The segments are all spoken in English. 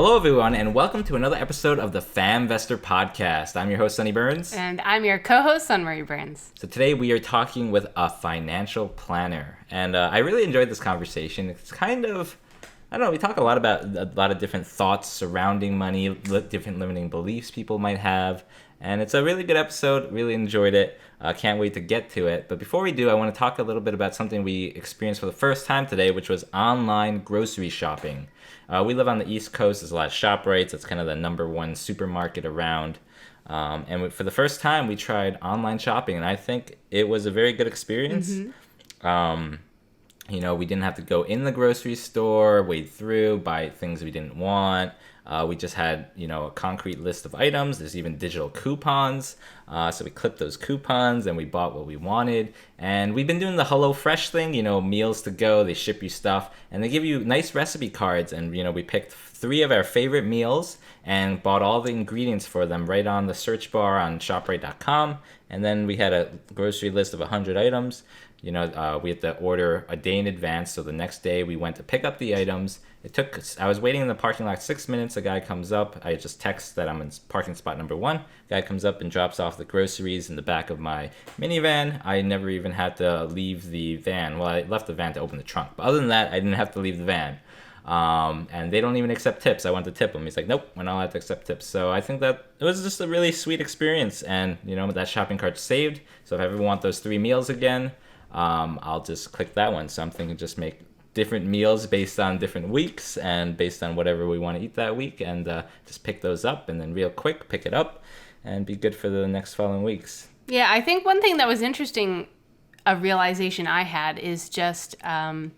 Hello, everyone, and welcome to another episode of the FAMvestor Podcast. I'm your host, Sunny Burns. And I'm your co-host, Sunmarie Burns. So today we are talking with a financial planner. And I really enjoyed this conversation. It's kind of, I don't know, we talk a lot about a lot of different thoughts surrounding money, different limiting beliefs people might have. And it's a really good episode. Really enjoyed it. Can't wait to get to it. But before we do, I want to talk a little bit about something we experienced for the first time today, which was online grocery shopping. We live on the East Coast. There's a lot of ShopRites. It's kind of the number one supermarket around. For the first time, we tried online shopping, and I think it was a very good experience. Mm-hmm. We didn't have to go in the grocery store, wade through, buy things we didn't want. We just had, a concrete list of items. There's even digital coupons. So we clipped those coupons and we bought what we wanted. And we've been doing the HelloFresh thing, meals to go. They ship you stuff and they give you nice recipe cards. And, we picked 3 of our favorite meals and bought all the ingredients for them right on the search bar on ShopRite.com. And then we had a grocery list of 100 items. We had to order a day in advance. So the next day we went to pick up the items. I was waiting in the parking lot 6 minutes. A guy comes up. I just text that I'm in parking spot number 1. Guy comes up and drops off the groceries in the back of my minivan. I never even had to leave the van. Well, I left the van to open the trunk. But other than that, I didn't have to leave the van. And they don't even accept tips. I went to tip him. He's like, nope, we're not allowed to accept tips. So I think that it was just a really sweet experience. And, that shopping cart's saved. So if I ever want those 3 meals again, I'll just click that one. So I'm thinking just make different meals based on different weeks and based on whatever we want to eat that week, and just pick those up and then real quick pick it up and be good for the next following weeks. Yeah, I think one thing that was interesting, a realization I had, is just, how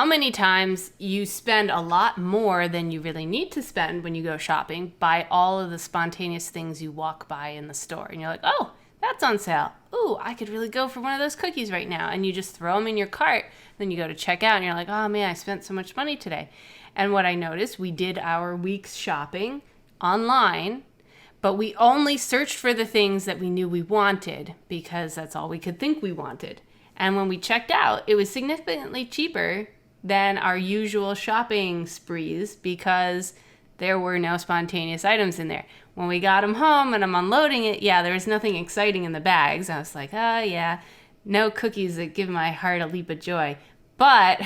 many times you spend a lot more than you really need to spend when you go shopping by all of the spontaneous things you walk by in the store. And you're like, oh, that's on sale. Ooh, I could really go for one of those cookies right now. And you just throw them in your cart. Then you go to check out and you're like, oh man, I spent so much money today. And what I noticed, we did our week's shopping online, but we only searched for the things that we knew we wanted because that's all we could think we wanted. And when we checked out, it was significantly cheaper than our usual shopping sprees because there were no spontaneous items in there. When we got them home and I'm unloading it, there was nothing exciting in the bags. I was like, oh yeah, no cookies that give my heart a leap of joy. But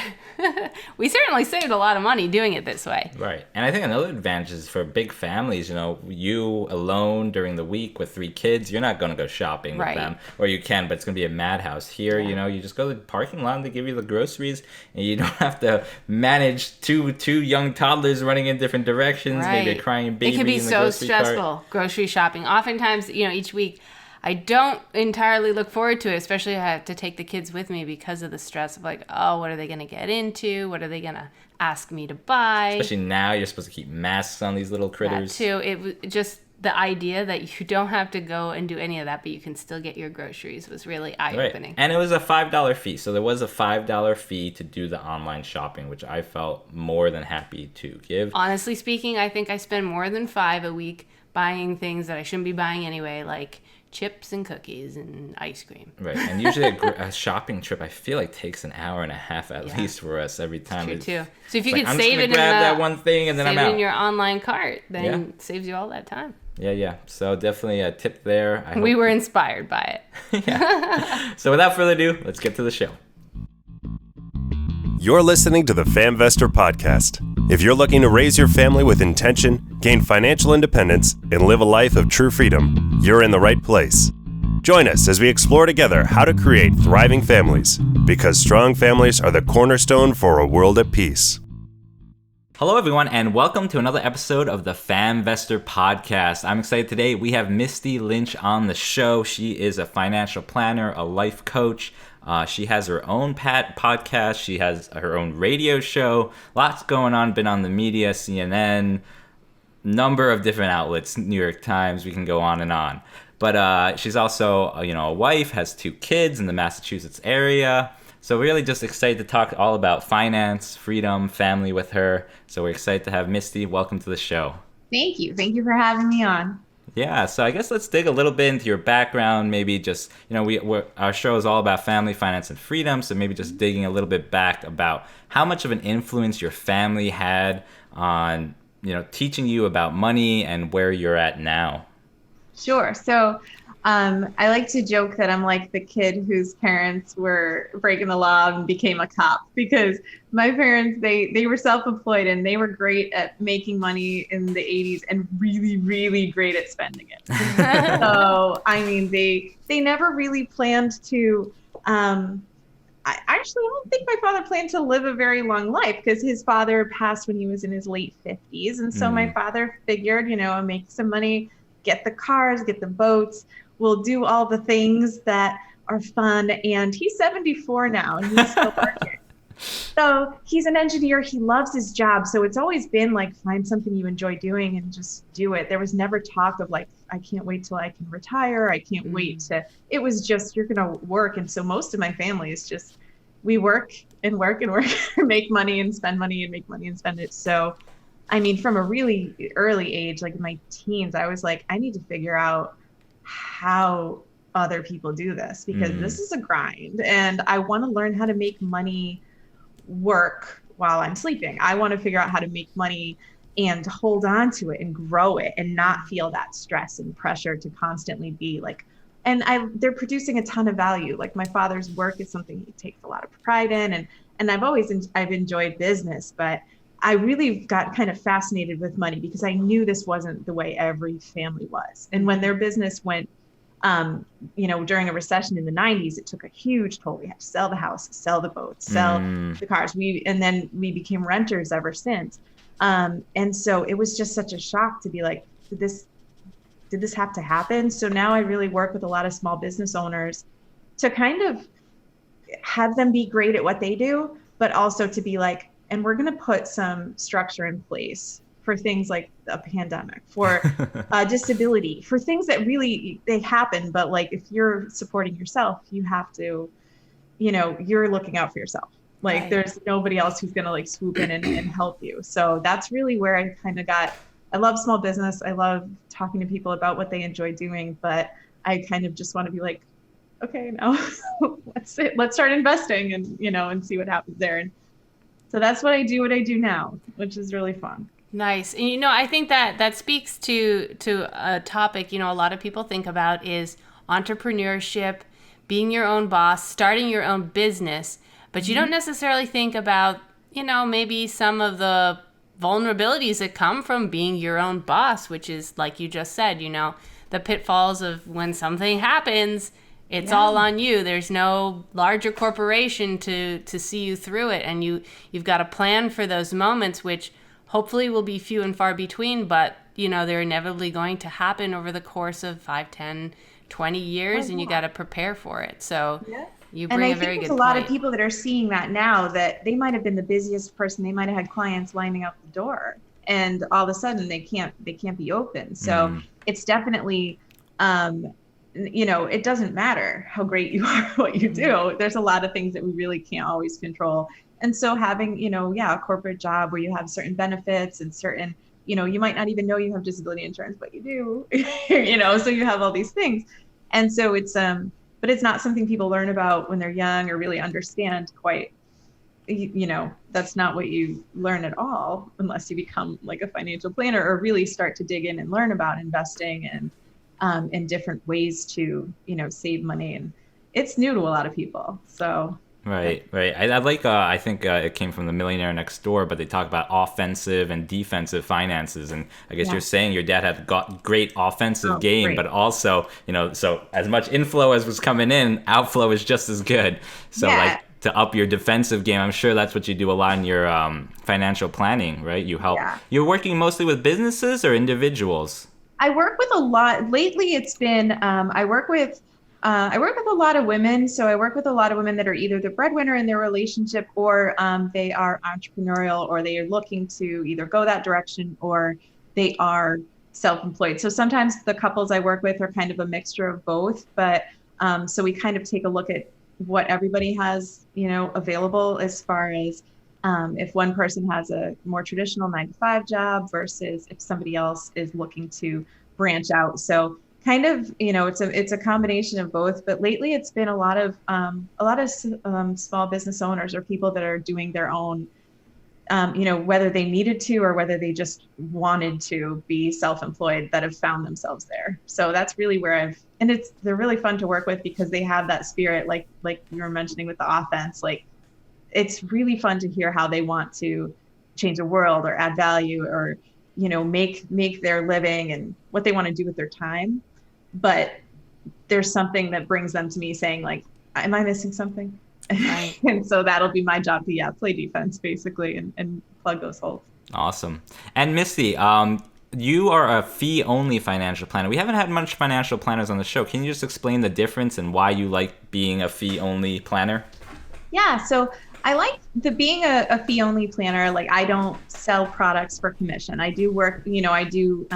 we certainly saved a lot of money doing it this way. Right. And I think another advantage is for big families, you alone during the week with 3 kids, you're not going to go shopping with them. Or you can, but it's going to be a madhouse. Here, you just go to the parking lot and they give you the groceries and you don't have to manage two young toddlers running in different directions, maybe a crying baby. It can be in the so grocery stressful, cart. Grocery shopping. Oftentimes, each week, I don't entirely look forward to it, especially if I have to take the kids with me because of the stress of like, oh, what are they going to get into? What are they going to ask me to buy? Especially now, you're supposed to keep masks on these little critters. That too. It was just the idea that you don't have to go and do any of that, but you can still get your groceries was really eye-opening. Right. And it was a $5 fee. So there was a $5 fee to do the online shopping, which I felt more than happy to give. Honestly speaking, I think I spend more than $5 a week buying things that I shouldn't be buying anyway, like chips and cookies and ice cream. Right. And usually a shopping trip, I feel like takes an hour and a half at least for us every time. It's true, too. So if you could I'm save it grab that one thing and then I'm out. Save it in your online cart, then it saves you all that time. Yeah. So definitely a tip there. We were inspired by it. So without further ado, let's get to the show. You're listening to the FAMvestor Podcast. If you're looking to raise your family with intention, gain financial independence, and live a life of true freedom, you're in the right place. Join us as we explore together how to create thriving families, because strong families are the cornerstone for a world at peace. Hello, everyone, and welcome to another episode of the FAMvestor Podcast. I'm excited today. We have Misty Lynch on the show. She is a financial planner, a life coach. She has her own podcast. She has her own radio show. Lots going on. Been on the media, CNN, number of different outlets, New York Times. We can go on and on. But she's also, a wife, has 2 kids in the Massachusetts area. So we're really just excited to talk all about finance, freedom, family with her. So we're excited to have Misty. Welcome to the show. Thank you. Thank you for having me on. Yeah, so I guess let's dig a little bit into your background. Maybe just, our show is all about family, finance, and freedom. So maybe just digging a little bit back about how much of an influence your family had on, teaching you about money and where you're at now. Sure. So I like to joke that I'm like the kid whose parents were breaking the law and became a cop, because my parents, they were self-employed and they were great at making money in the 80s and really, really great at spending it. So, I mean, they never really planned to, I actually don't think my father planned to live a very long life, because his father passed when he was in his late 50s. And so my father figured, make some money, get the cars, get the boats, we'll do all the things that are fun. And he's 74 now and he's still working. So he's an engineer. He loves his job. So it's always been like, find something you enjoy doing and just do it. There was never talk of like, I can't wait till I can retire. I can't wait to, it was just, you're going to work. And so most of my family is just, we work and work and work, make money and spend money and make money and spend it. So, I mean, from a really early age, like in my teens, I was like, I need to figure out how other people do this, because this is a grind and I want to learn how to make money work while I'm sleeping. I want to figure out how to make money and hold on to it and grow it and not feel that stress and pressure to constantly be like, and they're producing a ton of value. Like my father's work is something he takes a lot of pride in. And I've enjoyed business, but I really got kind of fascinated with money because I knew this wasn't the way every family was. And when their business went, during a recession in the 90s, it took a huge toll. We had to sell the house, sell the boat, sell the cars. And then we became renters ever since. And so it was just such a shock to be like, did this have to happen? So now I really work with a lot of small business owners to kind of have them be great at what they do, but also to be like, and we're going to put some structure in place for things like a pandemic, for disability, for things that really, they happen. But like, if you're supporting yourself, you have to, you're looking out for yourself. Like right. There's nobody else who's going to like swoop in and help you. So that's really where I kind of I love small business. I love talking to people about what they enjoy doing, but I kind of just want to be like, okay, now let's start investing and see what happens there. And so that's what I do now, which is really fun. Nice. And, I think that speaks to a topic, a lot of people think about is entrepreneurship, being your own boss, starting your own business, but you don't necessarily think about, maybe some of the vulnerabilities that come from being your own boss, which is like you just said, the pitfalls of when something happens, it's all on you. There's no larger corporation to see you through it. And you've got to plan for those moments, which hopefully will be few and far between, but they're inevitably going to happen over the course of 5, 10, 20 years, and you got to prepare for it. So you bring a very good point. And I think there's a lot of people that are seeing that now, that they might have been the busiest person. They might have had clients lining up the door, and all of a sudden they can't be open. So it's definitely, it doesn't matter how great you are, what you do. There's a lot of things that we really can't always control. And so having, a corporate job where you have certain benefits and certain, you might not even know you have disability insurance, but you do, so you have all these things. And so it's, but it's not something people learn about when they're young or really understand quite, that's not what you learn at all unless you become like a financial planner or really start to dig in and learn about investing and different ways to, save money. And it's new to a lot of people. So. Right. I like, I think it came from The Millionaire Next Door, but they talk about offensive and defensive finances. And I guess you're saying your dad had got great offensive game, great. But also, so as much inflow as was coming in, outflow is just as good. So like to up your defensive game, I'm sure that's what you do a lot in your financial planning, right? You help. Yeah. You're working mostly with businesses or individuals? I work with a lot. Lately, it's been, I work with a lot of women. So I work with a lot of women that are either the breadwinner in their relationship, or they are entrepreneurial, or they are looking to either go that direction, or they are self-employed. So sometimes the couples I work with are kind of a mixture of both. But so we kind of take a look at what everybody has, available as far as if one person has a more traditional 9-to-5 job versus if somebody else is looking to branch out. So kind of, it's a combination of both, but lately it's been a lot of small business owners or people that are doing their own whether they needed to or whether they just wanted to be self-employed, that have found themselves there. So that's really where they're really fun to work with because they have that spirit, like you were mentioning with the offense. Like, it's really fun to hear how they want to change the world or add value or, make their living and what they want to do with their time. But there's something that brings them to me saying, like, am I missing something? Right. And so that'll be my job to, play defense basically and plug those holes. Awesome. And Misty, you are a fee-only financial planner. We haven't had much financial planners on the show. Can you just explain the difference and why you like being a fee-only planner? Yeah, so I like being a fee-only planner. Like, I don't sell products for commission. I do work, I do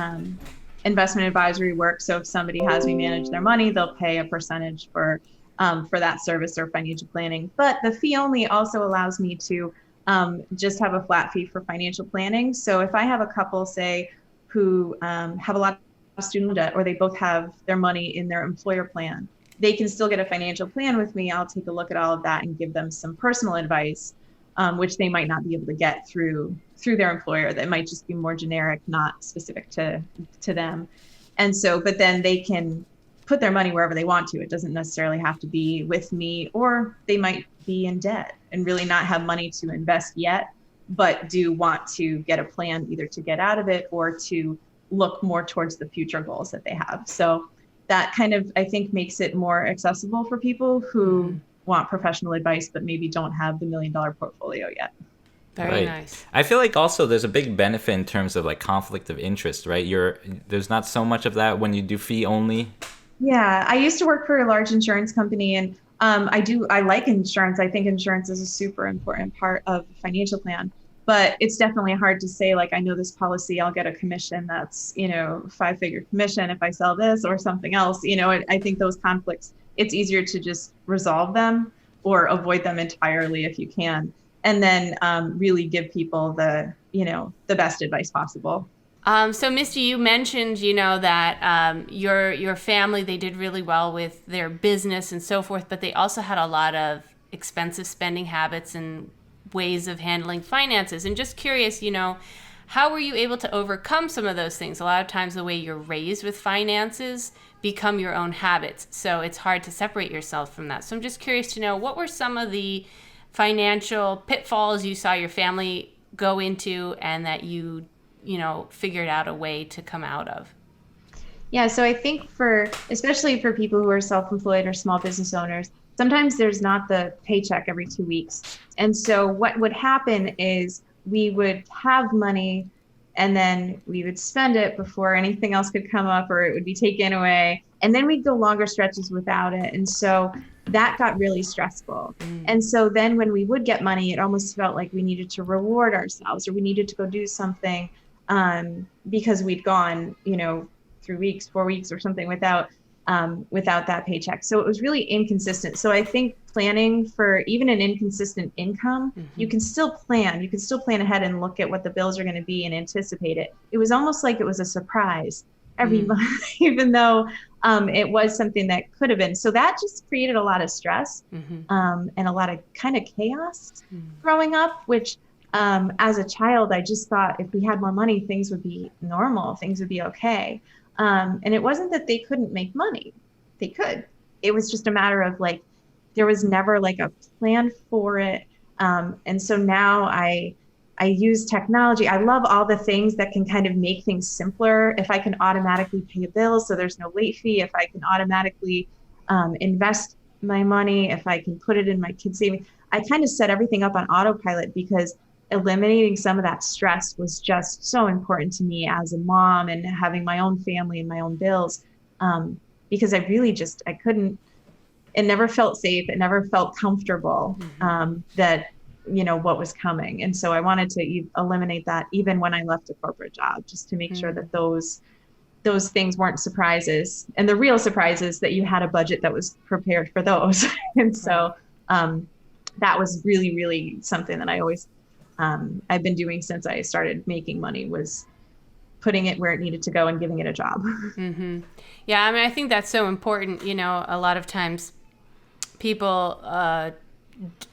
investment advisory work. So if somebody has me manage their money, they'll pay a percentage for that service or financial planning. But the fee only also allows me to just have a flat fee for financial planning. So if I have a couple, say, who have a lot of student debt, or they both have their money in their employer plan, they can still get a financial plan with me. I'll take a look at all of that and give them some personal advice, which they might not be able to get through their employer. That might just be more generic, not specific to them. And so, but then they can put their money wherever they want to. It doesn't necessarily have to be with me, or they might be in debt and really not have money to invest yet, but do want to get a plan either to get out of it or to look more towards the future goals that they have. So that kind of, I think, makes it more accessible for people who want professional advice, but maybe don't have the $1 million portfolio yet. Very nice. I feel like also there's a big benefit in terms of like conflict of interest, right? There's not so much of that when you do fee only. Yeah, I used to work for a large insurance company, and I like insurance. I think insurance is a super important part of the financial plan, but it's definitely hard to say, like, I know this policy, I'll get a commission that's, 5-figure commission if I sell this or something else. I think those conflicts, it's easier to just resolve them or avoid them entirely if you can. And then really give people the best advice possible. So Misty, you mentioned, that your family, they did really well with their business and so forth, but they also had a lot of expensive spending habits and ways of handling finances. And just curious, how were you able to overcome some of those things? A lot of times the way you're raised with finances become your own habits. So it's hard to separate yourself from that. So I'm just curious to know, what were some of the financial pitfalls you saw your family go into and that you figured out a way to come out of? Yeah, so I think especially for people who are self-employed or small business owners, sometimes there's not the paycheck every 2 weeks. And so what would happen is we would have money and then we would spend it before anything else could come up, or it would be taken away. And then we'd go longer stretches without it. And so that got really stressful. And so then when we would get money, it almost felt like we needed to reward ourselves, or we needed to go do something because we'd gone, 3 weeks, 4 weeks or something without that paycheck. So it was really inconsistent. So I think planning for even an inconsistent income, you can still plan ahead and look at what the bills are going to be and anticipate it. It was almost like it was a surprise every month, even though it was something that could have been. So that just created a lot of stress and a lot of kind of chaos growing up, which as a child, I just thought if we had more money, things would be normal, things would be okay. And it wasn't that they couldn't make money. They could. It was just a matter of like, there was never like a plan for it. And so now I use technology. I love all the things that can kind of make things simpler. If I can automatically pay a bill so there's no late fee, if I can automatically invest my money, if I can put it in my kids' savings, I kind of set everything up on autopilot because eliminating some of that stress was just so important to me as a mom and having my own family and my own bills. Because I really it never felt safe. It never felt comfortable that, what was coming. And so I wanted to eliminate that even when I left a corporate job, just to make sure that those things weren't surprises. And the real surprise is that you had a budget that was prepared for those. And so that was really, really something that I always, I've been doing since I started making money, was putting it where it needed to go and giving it a job. Yeah, I mean, I think that's so important. A lot of times people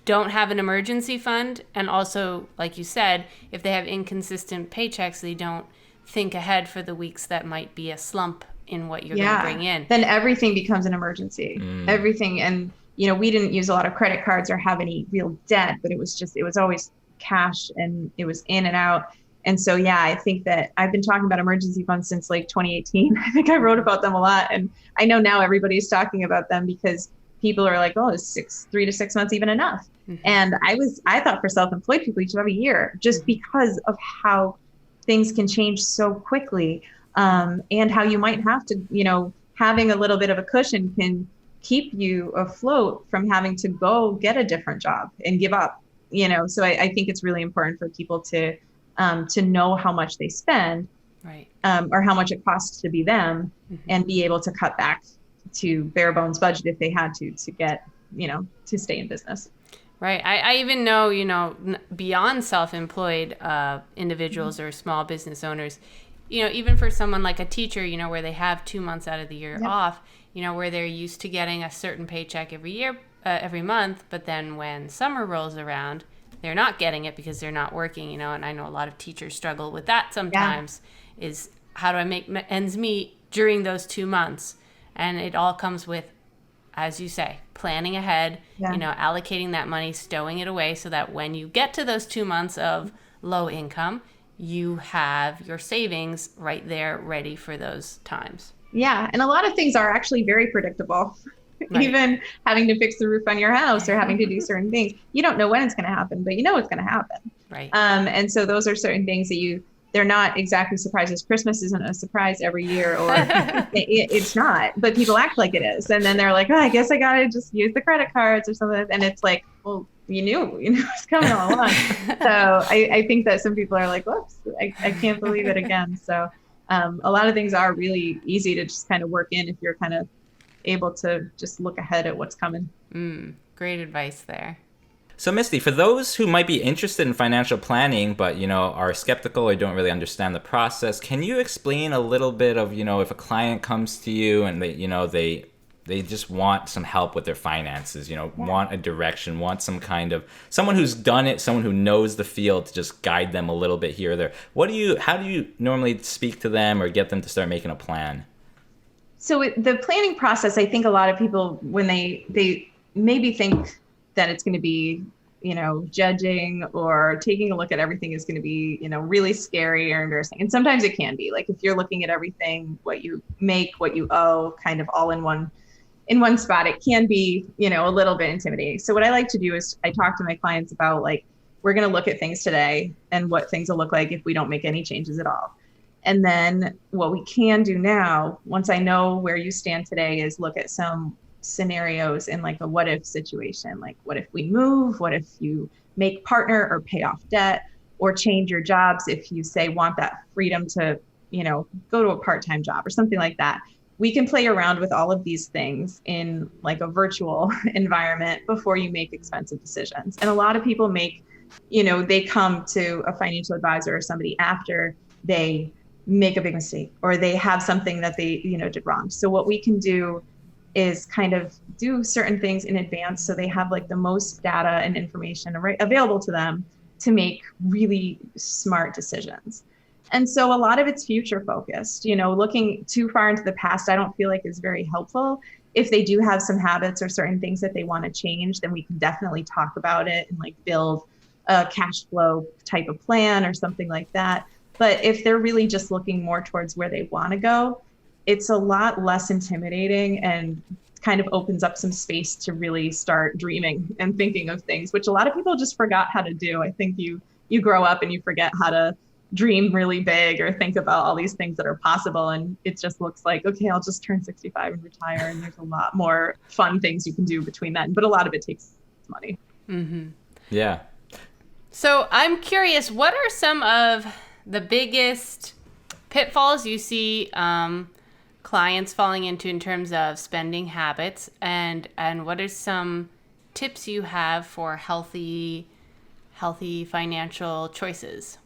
don't have an emergency fund, and also, like you said, if they have inconsistent paychecks, they don't think ahead for the weeks that might be a slump in what you're going to bring in. Then everything becomes an emergency. Everything. And, we didn't use a lot of credit cards or have any real debt, but it was always cash, and it was in and out. And so, I think that I've been talking about emergency funds since like 2018. I think I wrote about them a lot. And I know now everybody's talking about them because people are like, oh, is 3 to 6 months even enough? And I thought for self-employed people, you should have a year, just because of how things can change so quickly. And how you might have to, having a little bit of a cushion can keep you afloat from having to go get a different job and give up, So I think it's really important for people to know how much they spend, right, or how much it costs to be them, and be able to cut back to bare bones budget if they had to get, to stay in business. Right. I even know, beyond self-employed individuals or small business owners, even for someone like a teacher, where they have 2 months out of the year off, where they're used to getting a certain paycheck every month, but then when summer rolls around, they're not getting it because they're not working, and I know a lot of teachers struggle with that sometimes, is how do I make ends meet during those 2 months? And it all comes with, as you say, planning ahead, allocating that money, stowing it away so that when you get to those 2 months of low income, you have your savings right there ready for those times. Yeah. And a lot of things are actually very predictable. Right. Even having to fix the roof on your house or having to do certain things, you don't know when it's going to happen, but it's going to happen. Right. And so those are certain things that they're not exactly surprises. Christmas isn't a surprise every year, or it's not, but people act like it is. And then they're like, oh, I guess I got to just use the credit cards or something. And it's like, well, you knew it's coming all along. So I think that some people are like, whoops, I can't believe it again. So a lot of things are really easy to just kind of work in if you're kind of able to just look ahead at what's coming. Great advice there. So Misty, for those who might be interested in financial planning, but, are skeptical or don't really understand the process, can you explain a little bit of, if a client comes to you and they just want some help with their finances, want a direction, want some kind of someone who's done it, someone who knows the field to just guide them a little bit here or there. How do you normally speak to them or get them to start making a plan? So the planning process, I think a lot of people, when they maybe think that it's going to be, judging or taking a look at everything is going to be, really scary or embarrassing. And sometimes it can be, like, if you're looking at everything, what you make, what you owe, kind of all in one spot, it can be, a little bit intimidating. So what I like to do is I talk to my clients about, like, we're going to look at things today and what things will look like if we don't make any changes at all. And then what we can do now, once I know where you stand today, is look at some scenarios in like a what if situation. Like, what if we move? What if you make partner or pay off debt or change your jobs? If you say want that freedom to, go to a part-time job or something like that. We can play around with all of these things in like a virtual environment before you make expensive decisions. And a lot of people they come to a financial advisor or somebody after they make a big mistake or they have something that they, did wrong. So what we can do is kind of do certain things in advance so they have like the most data and information available to them to make really smart decisions. And so a lot of it's future focused, looking too far into the past, I don't feel like is very helpful. If they do have some habits or certain things that they want to change, then we can definitely talk about it and like build a cash flow type of plan or something like that. But if they're really just looking more towards where they want to go, it's a lot less intimidating and kind of opens up some space to really start dreaming and thinking of things, which a lot of people just forgot how to do. I think you grow up and you forget how to dream really big or think about all these things that are possible. And it just looks like, okay, I'll just turn 65 and retire. And there's a lot more fun things you can do between that. But a lot of it takes money. Mm-hmm. Yeah. So I'm curious, what are some of the biggest pitfalls you see clients falling into in terms of spending habits, and what are some tips you have for healthy financial choices?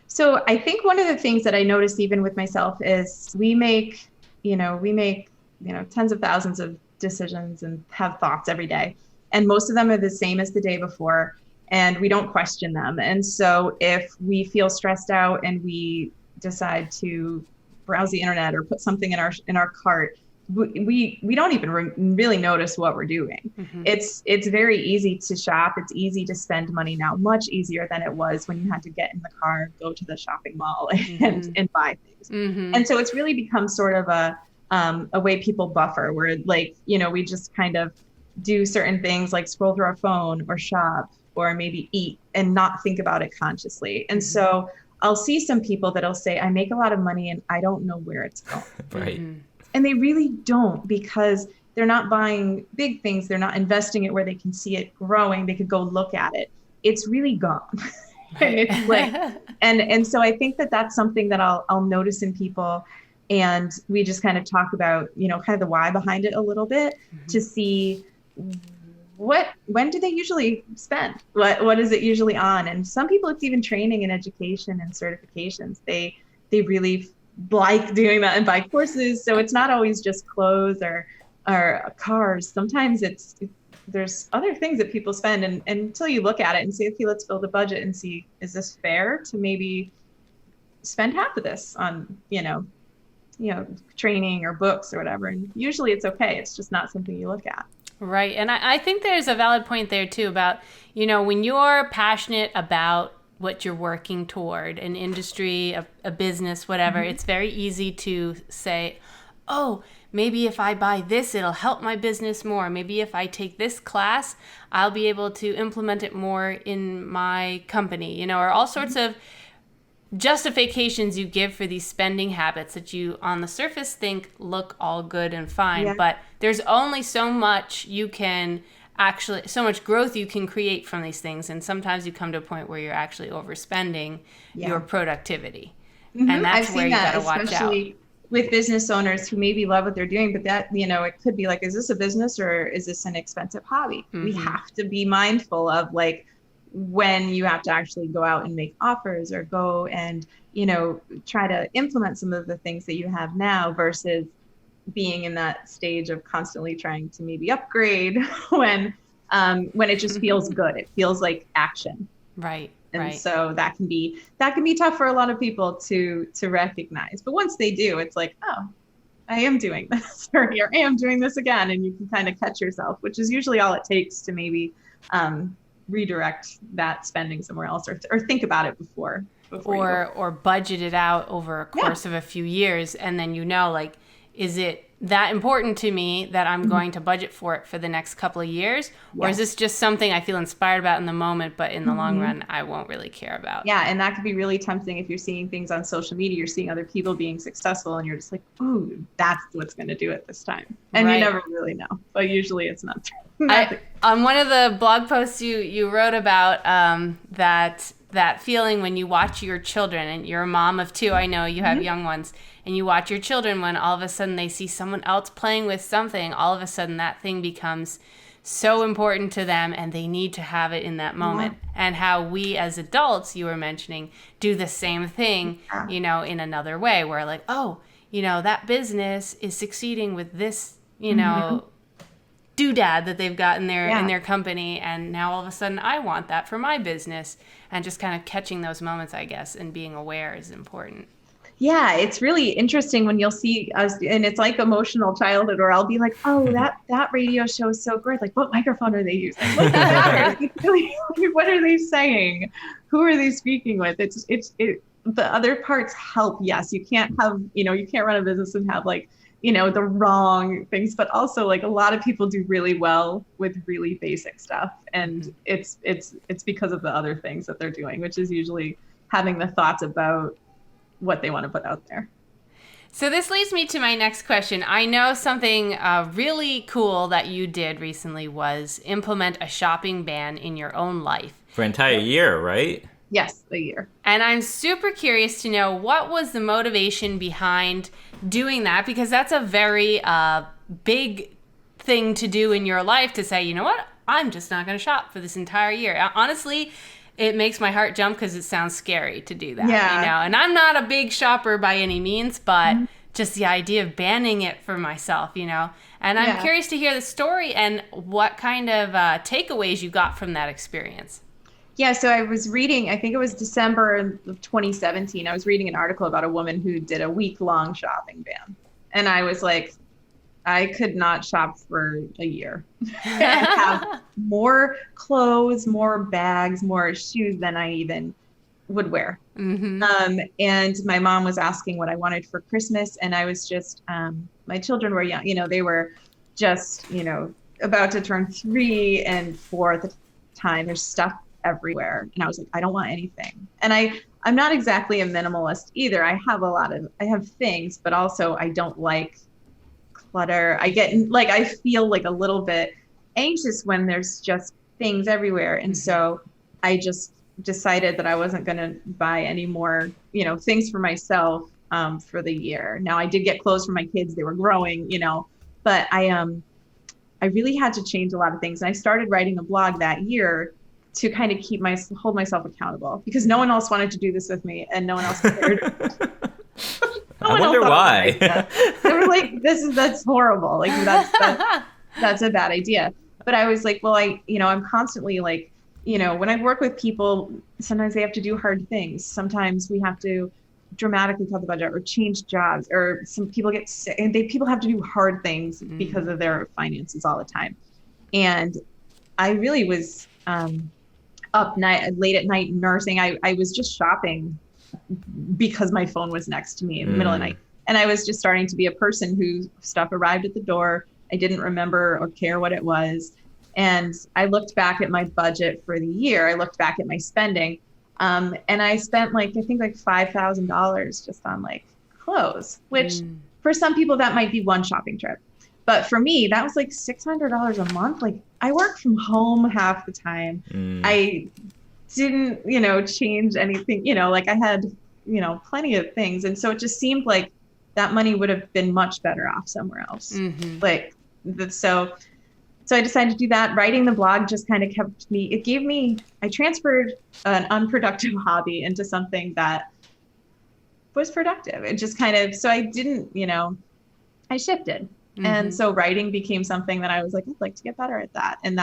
So I think one of the things that I noticed even with myself is we make tens of thousands of decisions and have thoughts every day. and most of them are the same as the day before, and we don't question them. And so if we feel stressed out and we decide to browse the internet or put something in our cart, we don't even really notice what we're doing. Mm-hmm. It's very easy to shop. It's easy to spend money now, much easier than it was when you had to get in the car, go to the shopping mall, and buy things. Mm-hmm. And so it's really become sort of a way people buffer, where like, we just kind of do certain things like scroll through our phone or shop or maybe eat and not think about it consciously. And so I'll see some people that'll say, I make a lot of money and I don't know where it's going. Right. Mm-hmm. And they really don't, because they're not buying big things. They're not investing it where they can see it growing. They could go look at it. It's really gone. And it's like, and so I think that that's something that I'll notice in people. And we just kind of talk about, kind of the why behind it a little bit, to see when do they usually spend? What is it usually on? And some people, it's even training and education and certifications. They really like doing that and buy courses. So it's not always just clothes or cars. Sometimes there's other things that people spend, and until you look at it and say, okay, let's build a budget and see, is this fair to maybe spend half of this on, training or books or whatever. And usually it's okay. It's just not something you look at. Right. And I think there's a valid point there too about, when you're passionate about what you're working toward, an industry, a business, whatever, it's very easy to say, oh, maybe if I buy this, it'll help my business more. Maybe if I take this class, I'll be able to implement it more in my company, or all sorts of justifications you give for these spending habits that you on the surface think look all good and fine. Yeah. But there's only so much so much growth you can create from these things. And sometimes you come to a point where you're actually overspending your productivity. Mm-hmm. And that's where you got to watch out. With business owners who maybe love what they're doing, but that, it could be like, is this a business or is this an expensive hobby? Mm-hmm. We have to be mindful of like when you have to actually go out and make offers or go and, try to implement some of the things that you have now versus being in that stage of constantly trying to maybe upgrade when it just feels good. It feels like action. Right. And so that can be tough for a lot of people to recognize. But once they do, it's like, oh, I am doing this, or I am doing this again. And you can kind of catch yourself, which is usually all it takes to maybe redirect that spending somewhere else, or think about it before or budget it out over a course of a few years. And then, like, is it that important to me that I'm going to budget for it for the next couple of years? Or is this just something I feel inspired about in the moment, but in the long run, I won't really care about? Yeah. And that could be really tempting if you're seeing things on social media, you're seeing other people being successful and you're just like, ooh, that's what's going to do it this time. And you never really know, but usually it's not true. On one of the blog posts you wrote about that feeling when you watch your children, and you're a mom of two, I know you have young ones, and you watch your children when all of a sudden they see someone else playing with something, all of a sudden that thing becomes so important to them and they need to have it in that moment. And how we as adults, you were mentioning, do the same thing, in another way, where like, oh, that business is succeeding with this, doodad that they've got in their company, and now all of a sudden I want that for my business. And just kind of catching those moments, I guess, and being aware is important. Yeah, it's really interesting when you'll see us, and it's like emotional childhood, or I'll be like, oh, that radio show is so great. Like, what microphone are they using? What's the matter? What are they saying? Who are they speaking with? The other parts help. Yes, you can't have, you can't run a business and have like, the wrong things, but also like a lot of people do really well with really basic stuff. And it's because of the other things that they're doing, which is usually having the thoughts about what they want to put out there. So this leads me to my next question. I know something really cool that you did recently was implement a shopping ban in your own life. For an entire year, right? Yes, a year. And I'm super curious to know, what was the motivation behind doing that? Because that's a very big thing to do in your life, to say, you know what, I'm just not going to shop for this entire year. Honestly, it makes my heart jump because it sounds scary to do that. Yeah. And I'm not a big shopper by any means, but just the idea of banning it for myself, you know. And I'm curious to hear the story and what kind of takeaways you got from that experience. Yeah, so I was reading, I think it was December of 2017, I was reading an article about a woman who did a week-long shopping ban. And I was like, I could not shop for a year and have more clothes, more bags, more shoes than I even would wear. And my mom was asking what I wanted for Christmas. And I was just, my children were young, you know, they were just, you know, about to turn 3 and 4 at the time. There's stuff everywhere. And I was like, I don't want anything. And I'm not exactly a minimalist either. I have things, but also I don't like clutter. I feel like a little bit anxious when there's just things everywhere. And so I just decided that I wasn't going to buy any more, you know, things for myself for the year. Now I did get clothes for my kids. They were growing, you know, but I really had to change a lot of things. And I started writing a blog that year to kind of hold myself accountable, because no one else wanted to do this with me and no one else cared. I wonder why. They were like, that's horrible. Like that's a bad idea. But I was like, well, I'm constantly like, you know, when I work with people, sometimes they have to do hard things. Sometimes we have to dramatically cut the budget or change jobs, or some people get sick and people have to do hard things because of their finances all the time. And I really was up late at night nursing. I was just shopping because my phone was next to me in the middle of the night. And I was just starting to be a person whose stuff arrived at the door. I didn't remember or care what it was. And I looked back at my budget for the year. I looked back at my spending. And I spent I think $5,000 just on like clothes, which for some people that might be one shopping trip. But for me, that was like $600 a month. Like I work from home half the time. I didn't, you know, change anything, you know, like I had, you know, plenty of things. And so it just seemed like that money would have been much better off somewhere else. So I decided to do that. Writing the blog just kind of I transferred an unproductive hobby into something that was productive. It just kind of, so I didn't, you know, I shifted. And so writing became something that I was like, I'd like to get better at that. And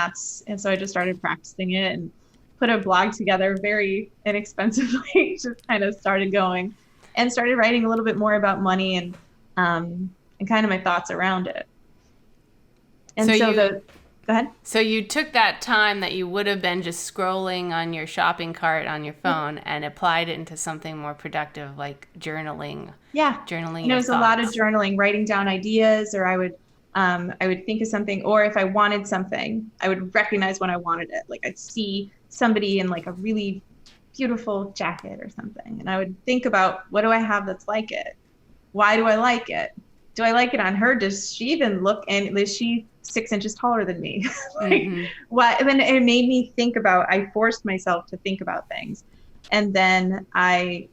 so I just started practicing it and put a blog together very inexpensively, just kind of started going and started writing a little bit more about money and kind of my thoughts around it. And go ahead. So you took that time that you would have been just scrolling on your shopping cart on your phone and applied it into something more productive, like journaling. Yeah. Journaling. And it was a lot of journaling, writing down ideas, or I would think of something, or if I wanted something, I would recognize when I wanted it. Like I'd see somebody in like a really beautiful jacket or something, and I would think about, what do I have that's like it? Why do I like it? Do I like it on her? Does she even look, and is she 6 inches taller than me? What? And then it made me I forced myself to think about things. And then I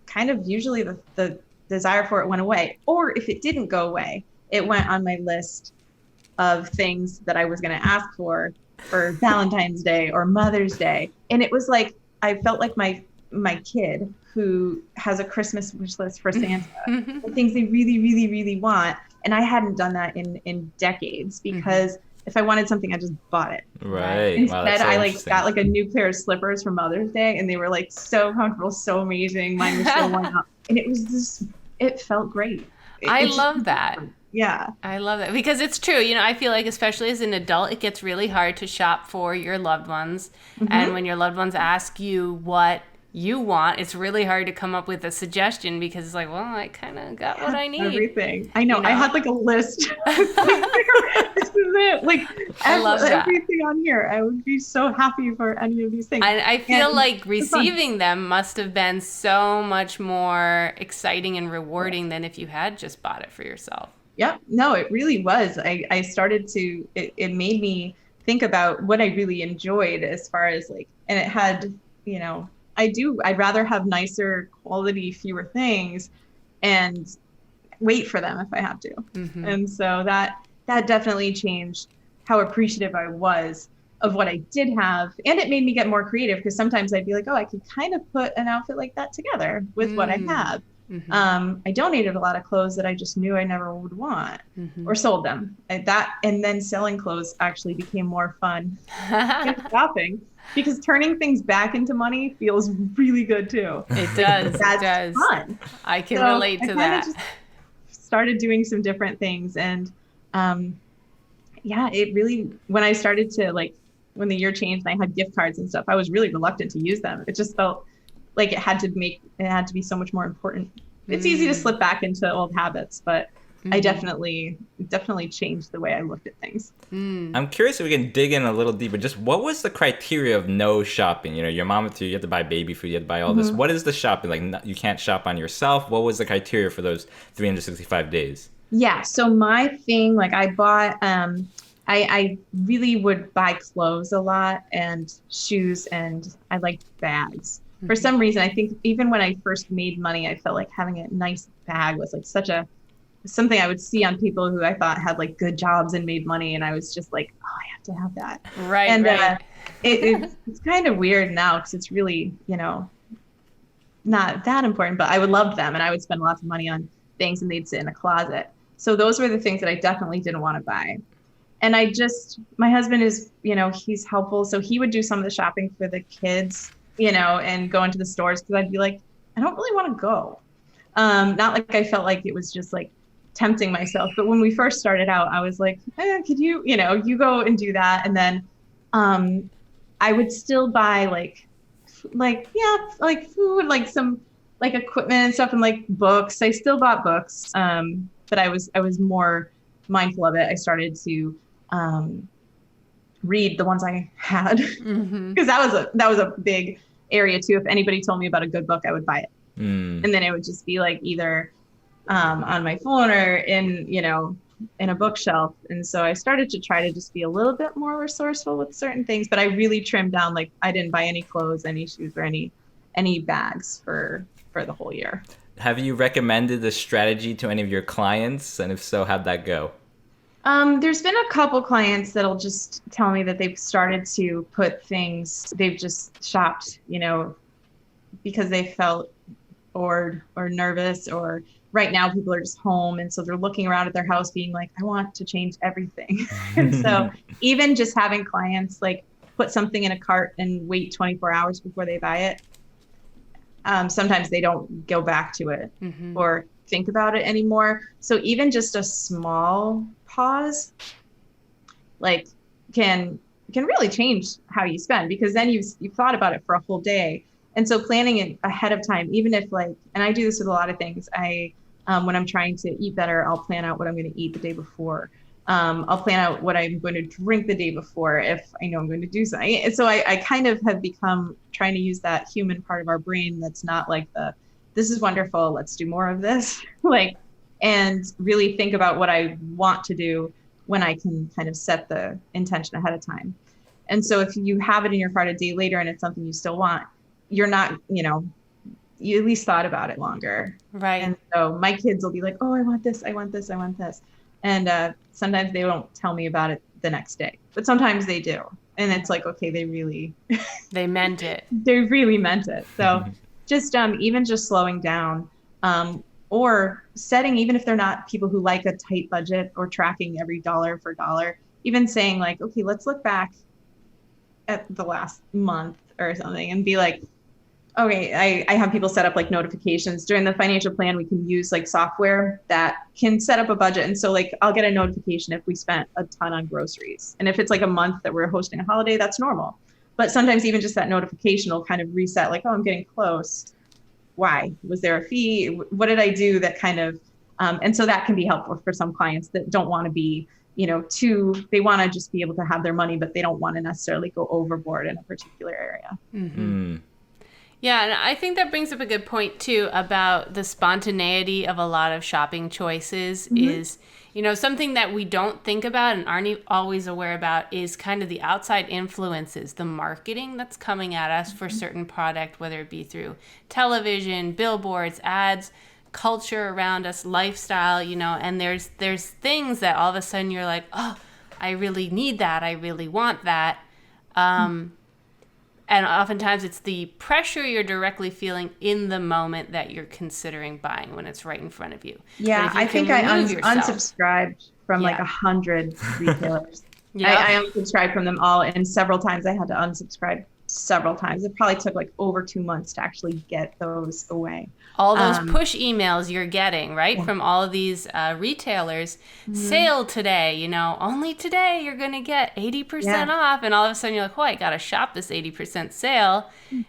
kind of, usually the desire for it went away. Or if it didn't go away, it went on my list of things that I was going to ask for Valentine's Day or Mother's Day. And it was like, I felt like my kid who has a Christmas wish list for Santa, the things they really, really, really want. And I hadn't done that in decades, because if I wanted something, I just bought it. Right. Instead, wow, I got like a new pair of slippers for Mother's Day, and they were like so comfortable, so amazing. Mine was so worn out, and it felt great. I love that. Yeah. I love that, because it's true. You know, I feel like, especially as an adult, it gets really hard to shop for your loved ones. And when your loved ones ask you what you want, it's really hard to come up with a suggestion, because it's like, well, I kind of got what I need. Everything. I know. I had like a list. This is it. Like, I love that. Everything on here. I would be so happy for any of these things. I feel like receiving them must have been so much more exciting and rewarding than if you had just bought it for yourself. Yep. No, it really was. I started to, it made me think about what I really enjoyed, as far as like, and it had, you know, I'd rather have nicer quality, fewer things, and wait for them if I have to. And so that definitely changed how appreciative I was of what I did have. And it made me get more creative, because sometimes I'd be like, oh, I could kind of put an outfit like that together with what I have. I donated a lot of clothes that I just knew I never would want, or sold them. And then selling clothes actually became more fun than shopping, because turning things back into money feels really good too. It does. That's it does. fun. I can So relate to I that. just started doing some different things, and yeah, it really, when I started to when the year changed and I had gift cards and stuff, I was really reluctant to use them. It just felt like it had to be so much more important. It's easy to slip back into old habits, but I definitely changed the way I looked at things. I'm curious if we can dig in a little deeper. Just what was the criteria of no shopping? Your mom would tell you have to buy baby food, you have to buy all this. What is the shopping? Like, you can't shop on yourself. What was the criteria for those 365 days? Yeah. So my thing, I bought, I really would buy clothes a lot, and shoes, and I liked bags. For some reason, I think even when I first made money, I felt like having a nice bag was something I would see on people who I thought had good jobs and made money. And I was just like, oh, I have to have that. Right. And right. It's kind of weird now, because it's really, not that important, but I would love them, and I would spend lots of money on things, and they'd sit in a closet. So those were the things that I definitely didn't want to buy. And my husband is, he's helpful. So he would do some of the shopping for the kids, and go into the stores, because I'd be like, I don't really want to go. Not like I felt like it was just tempting myself. But when we first started out, I was like, could you, you go and do that. And then I would still buy food, some equipment and stuff, and books. I still bought books. But I was more mindful of it. I started to read the ones I had, because that was a big area too. If anybody told me about a good book, I would buy it. And then it would just be either on my phone or in a bookshelf. And so I started to try to just be a little bit more resourceful with certain things, but I really trimmed down. I didn't buy any clothes, any shoes, or any bags for the whole year. Have you recommended this strategy to any of your clients? And if so, how'd that go? There's been a couple clients that'll just tell me that they've started to put things, they've just shopped, because they felt bored or nervous, or right now people are just home. And so they're looking around at their house being like, I want to change everything. And so even just having clients put something in a cart and wait 24 hours before they buy it, sometimes they don't go back to it or think about it anymore. So even just a small pause can really change how you spend, because then you've thought about it for a whole day. And so planning it ahead of time, even if and I do this with a lot of things, when I'm trying to eat better, I'll plan out what I'm going to eat the day before. I'll plan out what I'm going to drink the day before if I know I'm going to do something. And so I kind of have become trying to use that human part of our brain that's not this is wonderful, let's do more of this, and really think about what I want to do when I can kind of set the intention ahead of time. And so if you have it in your cart a day later and it's something you still want, you're not, you at least thought about it longer. Right. And so my kids will be like, oh, I want this, I want this, I want this. And sometimes they won't tell me about it the next day, but sometimes they do. And it's okay, they meant it. They really meant it. So just even just slowing down, or setting, even if they're not people who like a tight budget or tracking every dollar for dollar, even saying okay, let's look back at the last month or something and be like, okay, I have people set up notifications during the financial plan. We can use software that can set up a budget. And so I'll get a notification if we spent a ton on groceries. And if it's a month that we're hosting a holiday, that's normal. But sometimes even just that notification will kind of reset, oh, I'm getting close. Why? Was there a fee? What did I do that kind of, and so that can be helpful for some clients that don't want to be, they want to just be able to have their money, but they don't want to necessarily go overboard in a particular area. Yeah, and I think that brings up a good point too about the spontaneity of a lot of shopping choices is, something that we don't think about and aren't always aware about is kind of the outside influences, the marketing that's coming at us for certain product, whether it be through television, billboards, ads, culture around us, lifestyle, and there's things that all of a sudden you're like, oh, I really need that. I really want that. And oftentimes it's the pressure you're directly feeling in the moment that you're considering buying when it's right in front of you. Yeah, I think I unsubscribed from like 100 retailers. I unsubscribed from them all, and several times I had to unsubscribe several times. It probably took like over 2 months to actually get those away. All those push emails you're getting, right, from all of these retailers, sale today, you know, only today you're going to get 80% off. And all of a sudden you're like, oh, I got to shop this 80% sale.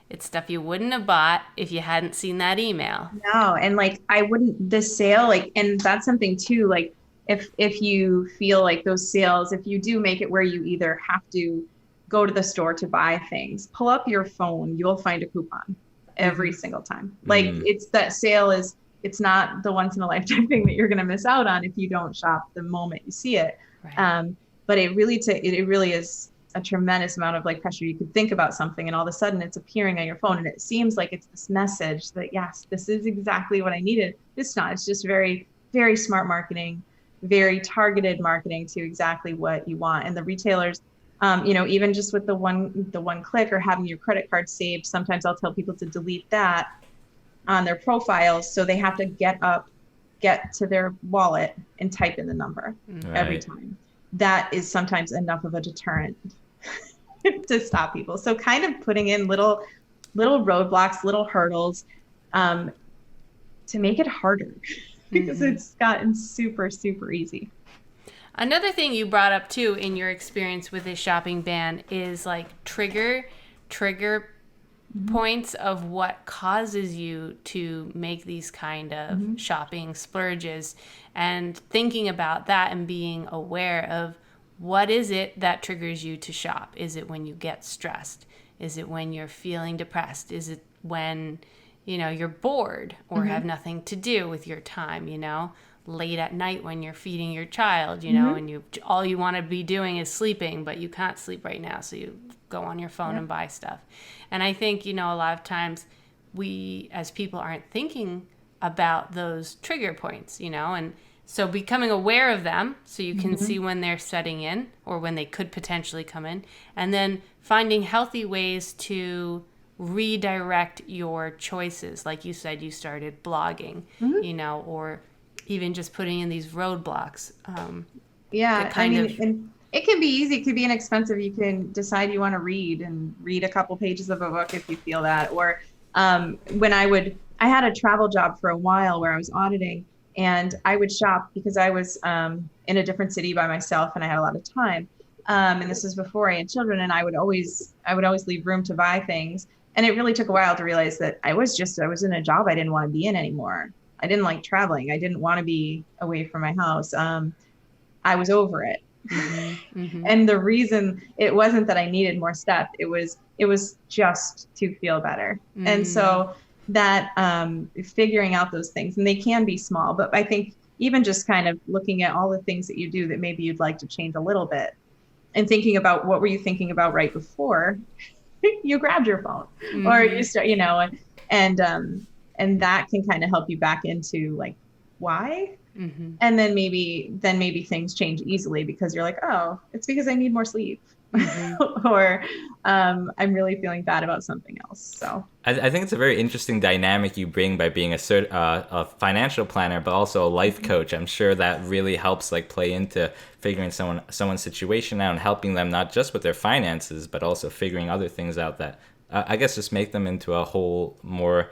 It's stuff you wouldn't have bought if you hadn't seen that email. No, and like I wouldn't, the sale, like, and that's something too, like if you feel like those sales, if you do make it where you either have to go to the store to buy things, pull up your phone, you'll find a coupon every single time. Like it's that sale is, it's not the once in a lifetime thing that you're going to miss out on if you don't shop the moment you see it. Right. But it really is a tremendous amount of like pressure. You could think about something and all of a sudden it's appearing on your phone and it seems like it's this message that, yes, this is exactly what I needed. It's not, it's just very, very smart marketing, very targeted marketing to exactly what you want. And the retailers, you know, even just with the one click or having your credit card saved, sometimes I'll tell people to delete that on their profiles. So they have to get to their wallet and type in the number every time. That is sometimes enough of a deterrent to stop people. So kind of putting in little roadblocks, little hurdles, to make it harder because it's gotten super, super easy. Another thing you brought up too in your experience with this shopping ban is like trigger points of what causes you to make these kind of shopping splurges, and thinking about that and being aware of what is it that triggers you to shop. Is it when you get stressed? Is it when you're feeling depressed? Is it when, you know, you're bored or have nothing to do with your time, you know? Late at night when you're feeding your child, you know, and all you want to be doing is sleeping, but you can't sleep right now, so you go on your phone and buy stuff. And I think, you know, a lot of times we as people aren't thinking about those trigger points, you know, and so becoming aware of them so you can see when they're setting in or when they could potentially come in, and then finding healthy ways to redirect your choices. Like you said, you started blogging, you know, or even just putting in these roadblocks. And it can be easy. It could be inexpensive. You can decide you want to read a couple pages of a book if you feel that. Or when I had a travel job for a while where I was auditing, and I would shop because I was in a different city by myself and I had a lot of time. And this was before I had children, and I would always leave room to buy things. And it really took a while to realize that I was in a job I didn't want to be in anymore. I didn't like traveling. I didn't want to be away from my house. I was over it. And the reason it wasn't that I needed more stuff, it was just to feel better. And so that figuring out those things, and they can be small, but I think even just kind of looking at all the things that you do that maybe you'd like to change a little bit, and thinking about what were you thinking about right before you grabbed your phone, or you start, you know, and that can kind of help you back into like, why? And then maybe things change easily because you're like, oh, it's because I need more sleep. Or I'm really feeling bad about something else. So I think it's a very interesting dynamic you bring by being a financial planner, but also a life coach. I'm sure that really helps like play into figuring someone's situation out and helping them not just with their finances, but also figuring other things out that I guess just make them into a whole more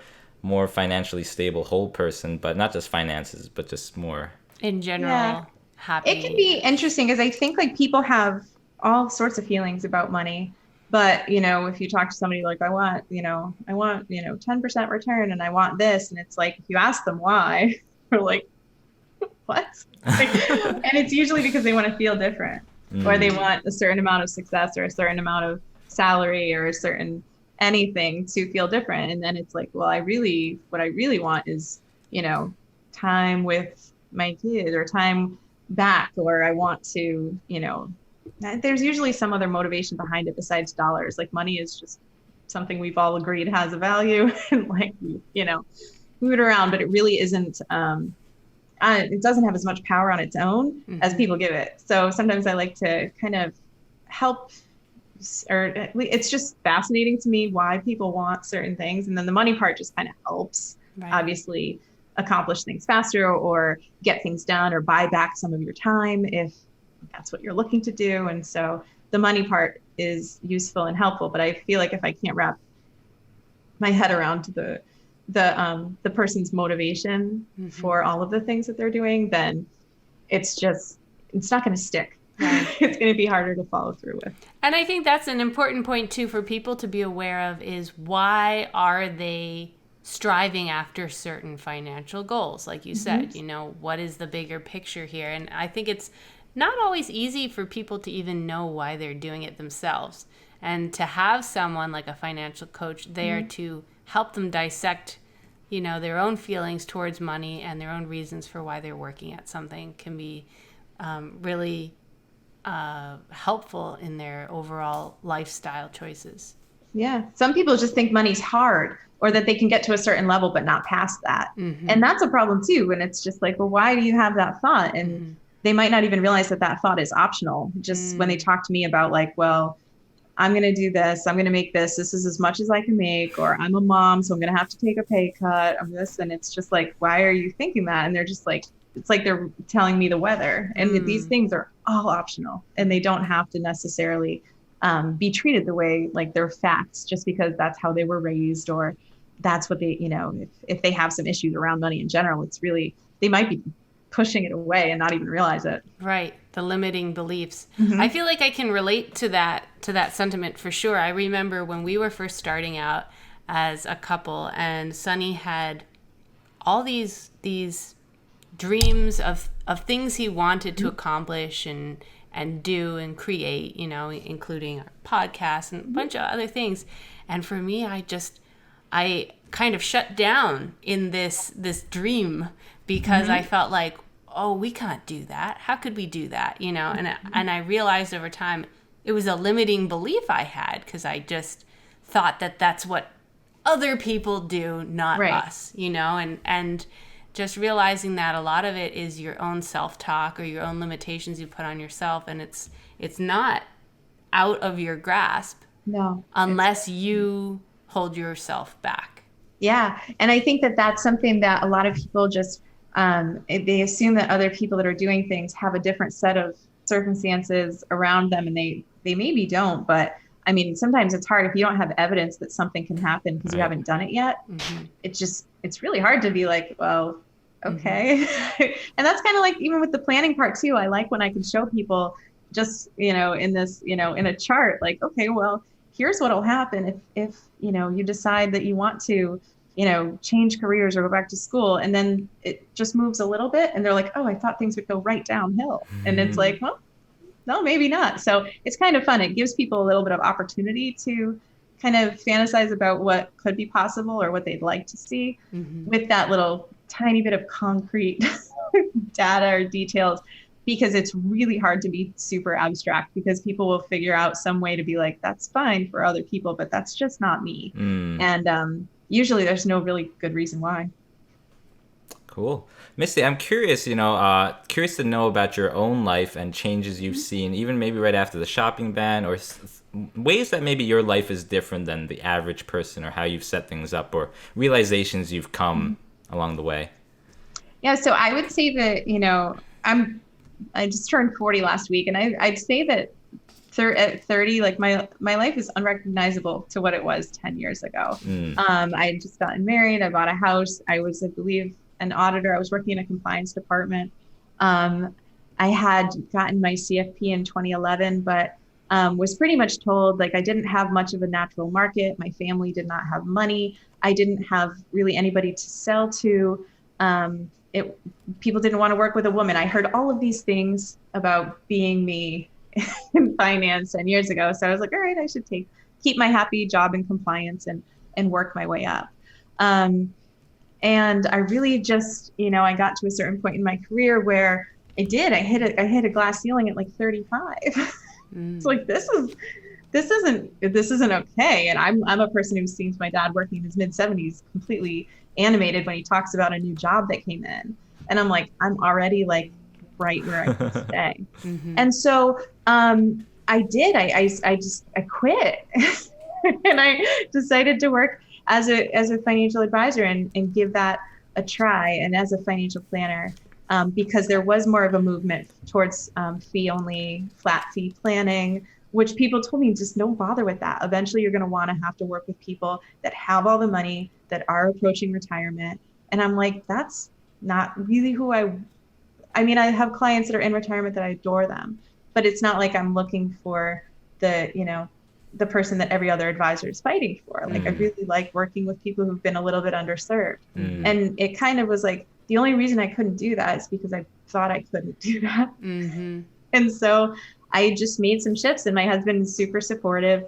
financially stable whole person, but not just finances, but just more in general happy. It can be interesting because I think like people have all sorts of feelings about money, but you know, if you talk to somebody like I want 10% return and I want this, and it's like if you ask them why, they're like, what? And it's usually because they want to feel different, or they want a certain amount of success or a certain amount of salary or a certain anything to feel different. And then it's like, well, what I really want is, you know, time with my kid or time back, or I want to, you know, there's usually some other motivation behind it besides dollars. Like money is just something we've all agreed has a value and like, you know, move it around, but it really isn't, it doesn't have as much power on its own as people give it. So sometimes I like to kind of help or it's just fascinating to me why people want certain things. And then the money part just kind of helps, obviously, accomplish things faster or get things done or buy back some of your time if that's what you're looking to do. And so the money part is useful and helpful, but I feel like if I can't wrap my head around the person's motivation for all of the things that they're doing, then it's not going to stick. It's going to be harder to follow through with. And I think that's an important point too for people to be aware of, is why are they striving after certain financial goals? Like you said, what is the bigger picture here? And I think it's not always easy for people to even know why they're doing it themselves. And to have someone like a financial coach there to help them dissect, their own feelings towards money and their own reasons for why they're working at something can be really helpful in their overall lifestyle choices. Yeah. Some people just think money's hard or that they can get to a certain level but not past that. And that's a problem too. And it's just like, well, why do you have that thought? And they might not even realize that thought is optional. Just when they talk to me about like, well, I'm going to do this, I'm going to make this is as much as I can make, or I'm a mom, so I'm going to have to take a pay cut of this. And it's just like, why are you thinking that? And they're just like, it's like they're telling me the weather. And these things are all optional and they don't have to necessarily be treated the way like they're facts just because that's how they were raised, or that's what they, if they have some issues around money in general, it's really, they might be pushing it away and not even realize it. Right. The limiting beliefs. I feel like I can relate to that sentiment for sure. I remember when we were first starting out as a couple and Sonny had all these dreams of things he wanted to accomplish and do and create, including our podcast and a bunch of other things. And for me, I kind of shut down in this dream because I felt like, oh, we can't do that. How could we do that? And I realized over time it was a limiting belief I had because I just thought that that's what other people do, not us, and just realizing that a lot of it is your own self-talk or your own limitations you put on yourself, and it's not out of your grasp unless you hold yourself back. Yeah. And I think that that's something that a lot of people just they assume that other people that are doing things have a different set of circumstances around them, and they maybe don't. But I mean, sometimes it's hard if you don't have evidence that something can happen because you haven't done it yet. It's really hard to be like, well, okay. And that's kind of like even with the planning part too. I like when I can show people just, in this, in a chart, like, okay, well, here's what'll happen if you decide that you want to change careers or go back to school, and then it just moves a little bit and they're like, oh, I thought things would go right downhill. And it's like, well, no, maybe not. So it's kind of fun. It gives people a little bit of opportunity to kind of fantasize about what could be possible or what they'd like to see with that little tiny bit of concrete data or details, because it's really hard to be super abstract because people will figure out some way to be like, that's fine for other people, but that's just not me. And usually there's no really good reason why. Cool. Misty, I'm curious, curious to know about your own life and changes you've seen, even maybe right after the shopping ban, or ways that maybe your life is different than the average person, or how you've set things up, or realizations you've come along the way. Yeah, so I would say that, I just turned 40 last week, and I'd say that at 30, like my life is unrecognizable to what it was 10 years ago. I had just gotten married. I bought a house. I was, I believe, an auditor. I was working in a compliance department. I had gotten my CFP in 2011, but was pretty much told like I didn't have much of a natural market. My family did not have money. I didn't have really anybody to sell to. People didn't want to work with a woman. I heard all of these things about being me in finance 10 years ago. So I was like, all right, I should keep my happy job in compliance and work my way up. And I really just, I got to a certain point in my career where I hit a glass ceiling at like 35. It's like, this isn't okay. And I'm a person who sees my dad working in his mid-70s completely animated when he talks about a new job that came in. And I'm like, I'm already like right where I can stay. And so I did. I quit and I decided to work as a financial advisor and give that a try, and as a financial planner, because there was more of a movement towards fee only, flat fee planning, which people told me just don't bother with that. Eventually, you're going to want to have to work with people that have all the money, that are approaching retirement. And I'm like, that's not really who I mean, I have clients that are in retirement that I adore them, but it's not like I'm looking for the person that every other advisor is fighting for. Like, I really like working with people who've been a little bit underserved. And it kind of was like, the only reason I couldn't do that is because I thought I couldn't do that. And so I just made some shifts, and my husband is super supportive.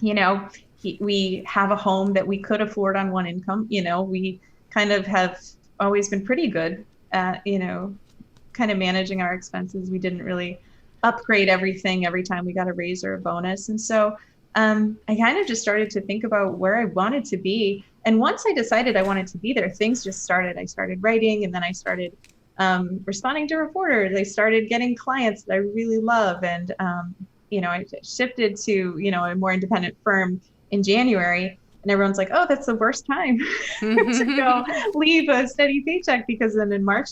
We have a home that we could afford on one income. We kind of have always been pretty good at, kind of managing our expenses. We didn't really upgrade everything every time we got a raise or a bonus. And so I kind of just started to think about where I wanted to be. And once I decided I wanted to be there, things just started. I started writing, and then I started responding to reporters. I started getting clients that I really love. And, I shifted to, a more independent firm in January. And everyone's like, oh, that's the worst time to go leave a steady paycheck, because then in March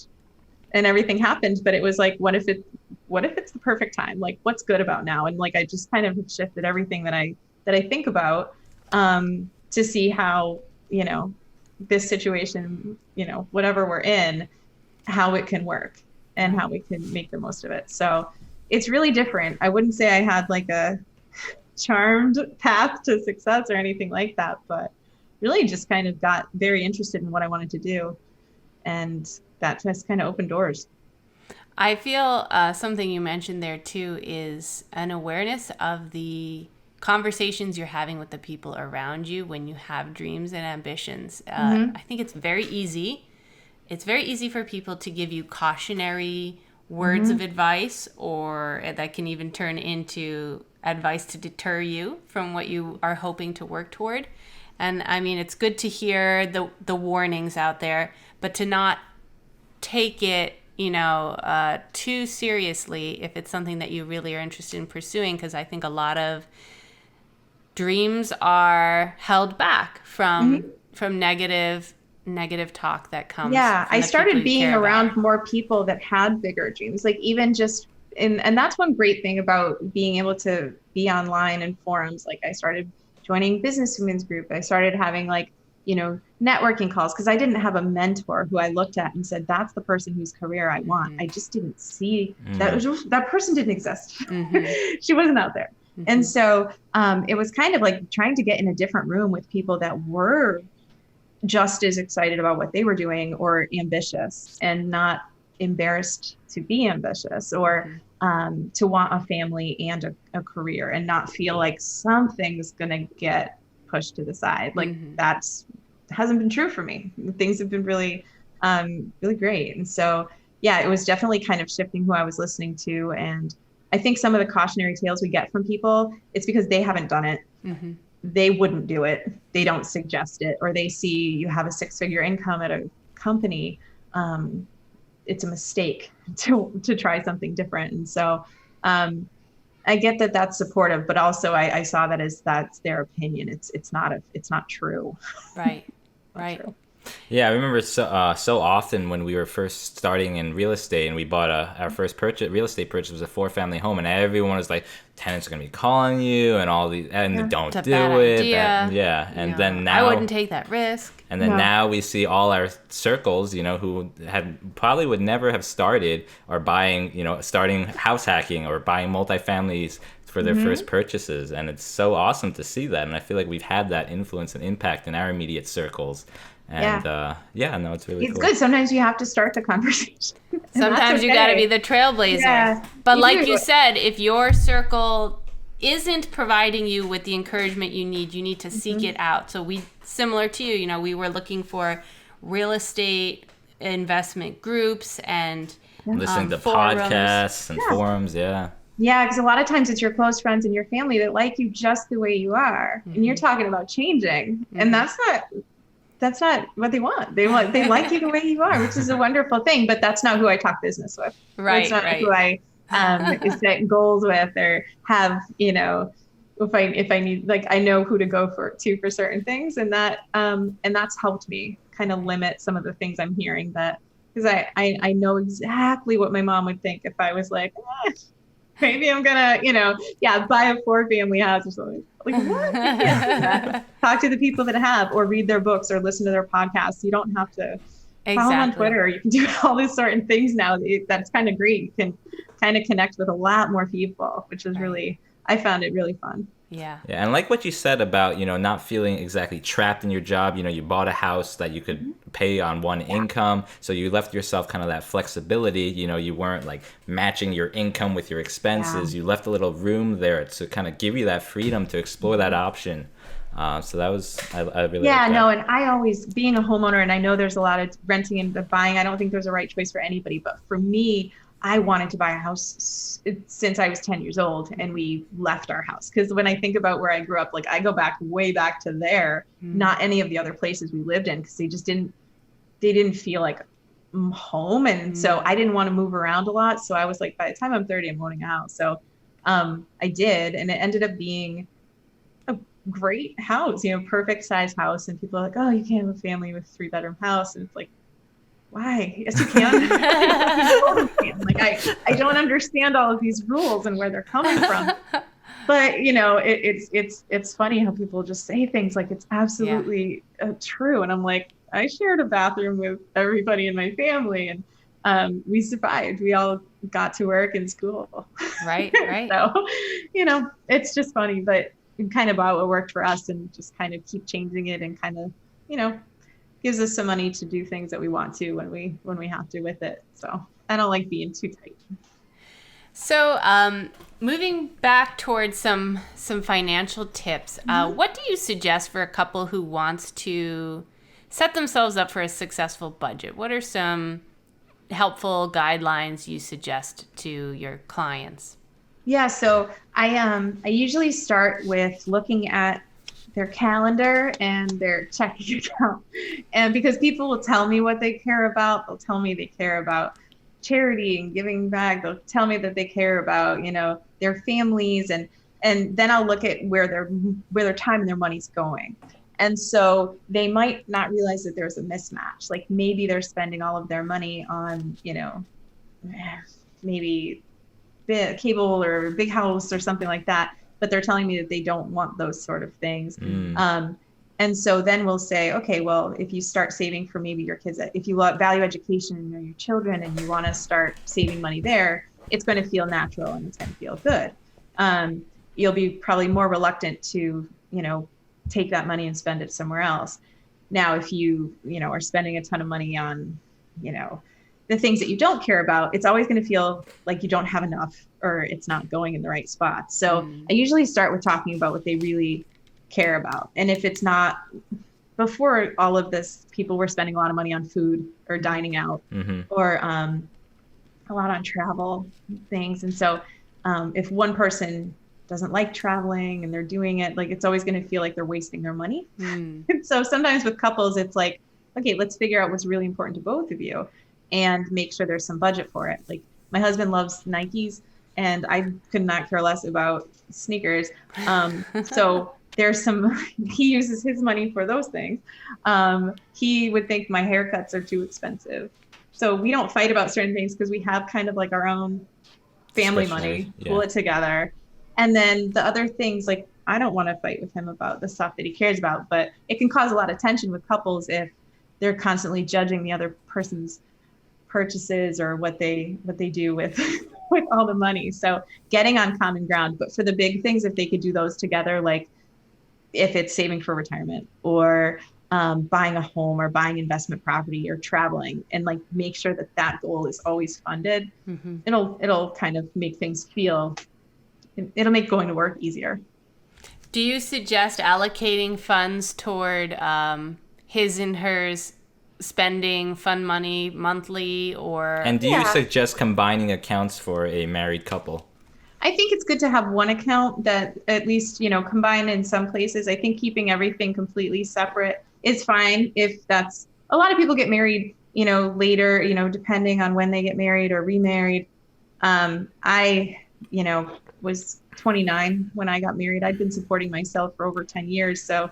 and everything happened. But it was like, what if it's the perfect time? Like, what's good about now? And like, I just kind of shifted everything that I think about to see how, this situation, whatever we're in, how it can work and how we can make the most of it. So it's really different. I wouldn't say I had like a charmed path to success or anything like that, but really just kind of got very interested in what I wanted to do. And that just kind of opened doors. I feel something you mentioned there too is an awareness of the conversations you're having with the people around you when you have dreams and ambitions. I think it's very easy. It's very easy for people to give you cautionary words of advice, or that can even turn into advice to deter you from what you are hoping to work toward. And I mean, it's good to hear the warnings out there, but to not take it too seriously if it's something that you really are interested in pursuing, because I think a lot of dreams are held back from negative talk that comes. Yeah, from I the started people you being care around about. more people that had bigger dreams, like even just and that's one great thing about being able to be online and forums. Like, I started joining Businesswomen's Group. I started having networking calls, because I didn't have a mentor who I looked at and said, that's the person whose career I want. I just didn't see that person didn't exist. She wasn't out there. And so it was kind of like trying to get in a different room with people that were just as excited about what they were doing, or ambitious and not embarrassed to be ambitious, or to want a family and a career, and not feel like something's going to get pushed to the side. Like, that's hasn't been true for me. Things have been really, really great. And so, yeah, it was definitely kind of shifting who I was listening to. And I think some of the cautionary tales we get from people, it's because they haven't done it. They wouldn't do it. They don't suggest it, or they see you have a 6-figure income at a company. It's a mistake to try something different. And so I get that that's supportive, but also I saw that as that's their opinion. It's not true. Right. Right. True. Yeah, I remember so often when we were first starting in real estate, and we bought our first real estate purchase was a 4-family home, and everyone was like, tenants are gonna be calling you and all these, and don't It's a do bad it. idea. And then now I wouldn't take that risk. And then now we see all our circles, who had probably would never have started or buying, starting house hacking or buying multifamilies for their first purchases. And it's so awesome to see that. And I feel like we've had that influence and impact in our immediate circles. And it's really It's cool. good. Sometimes you have to start the conversation. Sometimes you got to be the trailblazer. Yeah, but you like do. you said, if your circle isn't providing you with the encouragement you need to seek it out. So similar to you, we were looking for real estate investment groups and listening to forums. podcasts and forums. Yeah. Yeah, because a lot of times it's your close friends and your family that like you just the way you are, and you're talking about changing, and that's not what they want. They like you the way you are, which is a wonderful thing. But that's not who I talk business with. Right, That's not right. who I set goals with, or have, if I need, like, I know who to go for certain things. And that's helped me kind of limit some of the things I'm hearing, that, because I know exactly what my mom would think if I was like, maybe I'm gonna, buy a 4-family house or something. Like, what? You can't do that. Talk to the people that have, or read their books, or listen to their podcasts. You don't have to follow them on Twitter. You can do all these certain things now. That's kind of great. You can kind of connect with a lot more people, which is really, I found it really fun. Yeah. Yeah, and like what you said about, not feeling exactly trapped in your job. You bought a house that you could pay on one income, so you left yourself kind of that flexibility. You weren't like matching your income with your expenses. You left a little room there to kind of give you that freedom to explore that option. So that was, I really like that. And I always, being a homeowner, and I know there's a lot of renting and buying, I don't think there's a right choice for anybody, but for me, I wanted to buy a house since I was 10 years old, and we left our house. Because when I think about where I grew up, like, I go way back to there, not any of the other places we lived in, because they didn't feel like home. And so I didn't want to move around a lot. So I was like, by the time I'm 30, I'm owning a house. So I did, and it ended up being a great house, perfect size house. And people are like, oh, you can't have a family with a 3-bedroom house. And it's like, why? Yes, you can. Like, I don't understand all of these rules and where they're coming from. But it's funny how people just say things like it's absolutely true. And I'm like, I shared a bathroom with everybody in my family, and we survived. We all got to work and school. Right. So, it's just funny, but kind of about what worked for us, and just kind of keep changing it, and kind of, gives us some money to do things that we want to when we have to with it. So I don't like being too tight. So moving back towards some financial tips, what do you suggest for a couple who wants to set themselves up for a successful budget? What are some helpful guidelines you suggest to your clients? Yeah, so I usually start with looking at their calendar and their checking account. And because people will tell me what they care about, they'll tell me they care about charity and giving back. They'll tell me that they care about, their families, and then I'll look at where their time and their money's going. And so they might not realize that there's a mismatch. Like, maybe they're spending all of their money on, maybe cable or a big house or something like that, but they're telling me that they don't want those sort of things. And so then we'll say, okay, well, if you start saving for maybe your kids, if you value education in your children and you want to start saving money there, it's going to feel natural and it's going to feel good. You'll be probably more reluctant to, take that money and spend it somewhere else. Now, if you, are spending a ton of money on, the things that you don't care about, it's always going to feel like you don't have enough, or it's not going in the right spot. So I usually start with talking about what they really care about. And if it's not, before all of this, people were spending a lot of money on food or dining out, or a lot on travel things. And so if one person doesn't like traveling and they're doing it, like, it's always going to feel like they're wasting their money. And so sometimes with couples, it's like, okay, let's figure out what's really important to both of you and make sure there's some budget for it. Like, my husband loves Nikes, and I could not care less about sneakers. So there's he uses his money for those things. He would think my haircuts are too expensive. So we don't fight about certain things because we have kind of like our own family money, pull it together. And then the other things, like, I don't want to fight with him about the stuff that he cares about, but it can cause a lot of tension with couples if they're constantly judging the other person's purchases or what they do with with all the money. So getting on common ground. But for the big things, if they could do those together, like if it's saving for retirement, or buying a home, or buying investment property, or traveling, and like make sure that goal is always funded, it'll kind of make things it'll make going to work easier. Do you suggest allocating funds toward his and hers spending fund money monthly, or? And do you suggest combining accounts for a married couple? I think it's good to have one account that at least, combine in some places. I think keeping everything completely separate is fine if that's, a lot of people get married, later, depending on when they get married or remarried. I, was 29 when I got married. I'd been supporting myself for over 10 years. So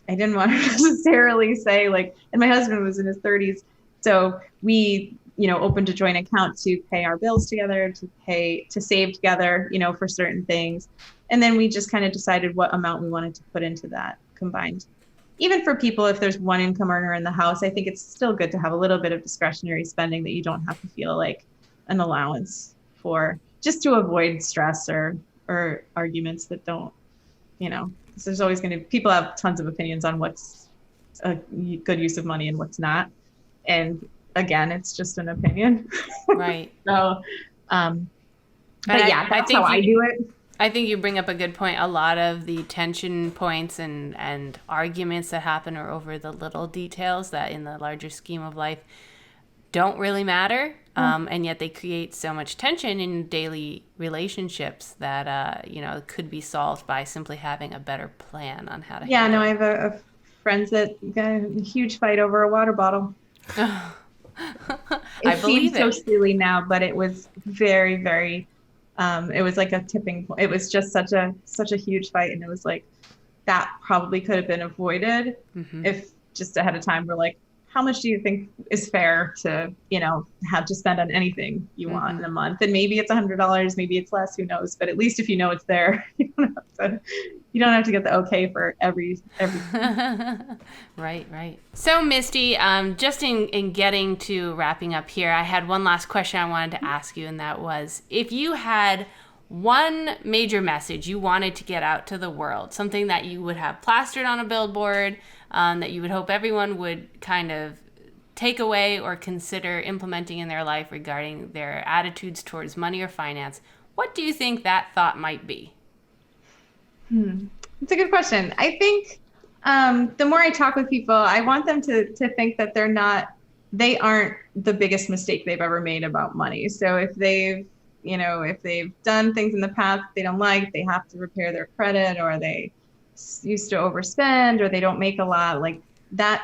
I didn't want to necessarily say and my husband was in his 30s. So we, opened a joint account to pay our bills together, to save together, for certain things. And then we just kind of decided what amount we wanted to put into that combined. Even for people, if there's one income earner in the house, I think it's still good to have a little bit of discretionary spending that you don't have to feel like an allowance for, just to avoid stress or arguments that don't, because there's always people have tons of opinions on what's a good use of money and what's not. And again, it's just an opinion. Right. So, but yeah, that's how I do it. I think you bring up a good point. A lot of the tension points and arguments that happen are over the little details that in the larger scheme of life don't really matter. And yet they create so much tension in daily relationships that, could be solved by simply having a better plan on how to handle it. I have a friends that got a huge fight over a water bottle. I believe seems so silly now, but it was very, very, it was like a tipping point. It was just such a huge fight. And it was like, that probably could have been avoided if just ahead of time we're like, how much do you think is fair to, have to spend on anything you want in a month? And maybe it's $100, maybe it's less, who knows? But at least if you know it's there, you don't have to get the okay for every. Right. So Misty, just in getting to wrapping up here, I had one last question I wanted to ask you, and that was, if you had one major message you wanted to get out to the world, something that you would have plastered on a billboard, that you would hope everyone would kind of take away or consider implementing in their life regarding their attitudes towards money or finance, what do you think that thought might be? It's a good question. I think the more I talk with people, I want them to think that they aren't the biggest mistake they've ever made about money. So if they've done things in the past they don't like, they have to repair their credit, or they used to overspend, or they don't make a lot, like that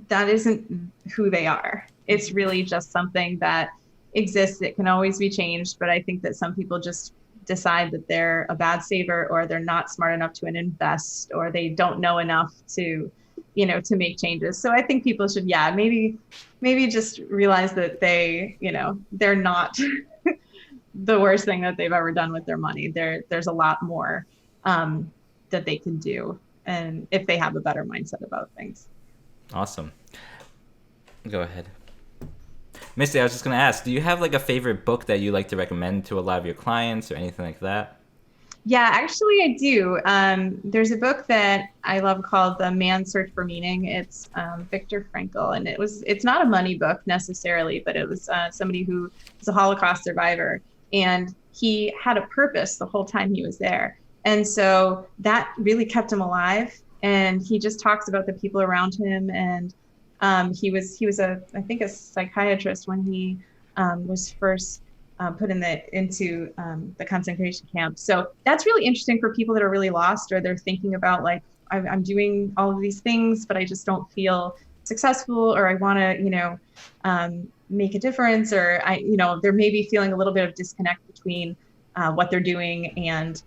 isn't who they are. It's really just something that exists. It can always be changed. But I think that some people just decide that they're a bad saver, or they're not smart enough to invest, or they don't know enough to make changes. So I think people should, maybe just realize that they're not the worst thing that they've ever done with their money. There's a lot more that they can do, and if they have a better mindset about things. Awesome. Go ahead. Misty, I was just going to ask, do you have like a favorite book that you like to recommend to a lot of your clients or anything like that? Yeah, actually I do. There's a book that I love called The Man's Search for Meaning. It's Viktor Frankl, and it's not a money book necessarily, but it was somebody who was a Holocaust survivor, and he had a purpose the whole time he was there. And so that really kept him alive. And he just talks about the people around him. And he was I think a psychiatrist when he was first put into the concentration camp. So that's really interesting for people that are really lost, or they're thinking about like, I'm doing all of these things, but I just don't feel successful, or I want to, make a difference, or they're maybe feeling a little bit of disconnect between what they're doing and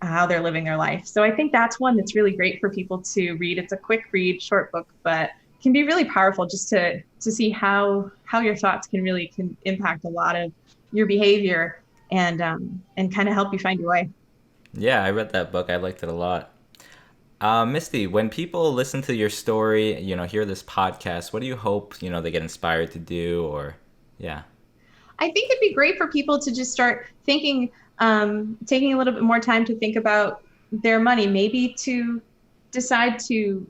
how they're living their life. So I think that's one that's really great for people to read. It's a quick read, short book, but can be really powerful just to see how your thoughts can impact a lot of your behavior and kind of help you find your way. Yeah, I read that book. I liked it a lot. Misty, when people listen to your story, hear this podcast, what do you hope, they get inspired to do, or, yeah? I think it'd be great for people to just start thinking, taking a little bit more time to think about their money, maybe to decide to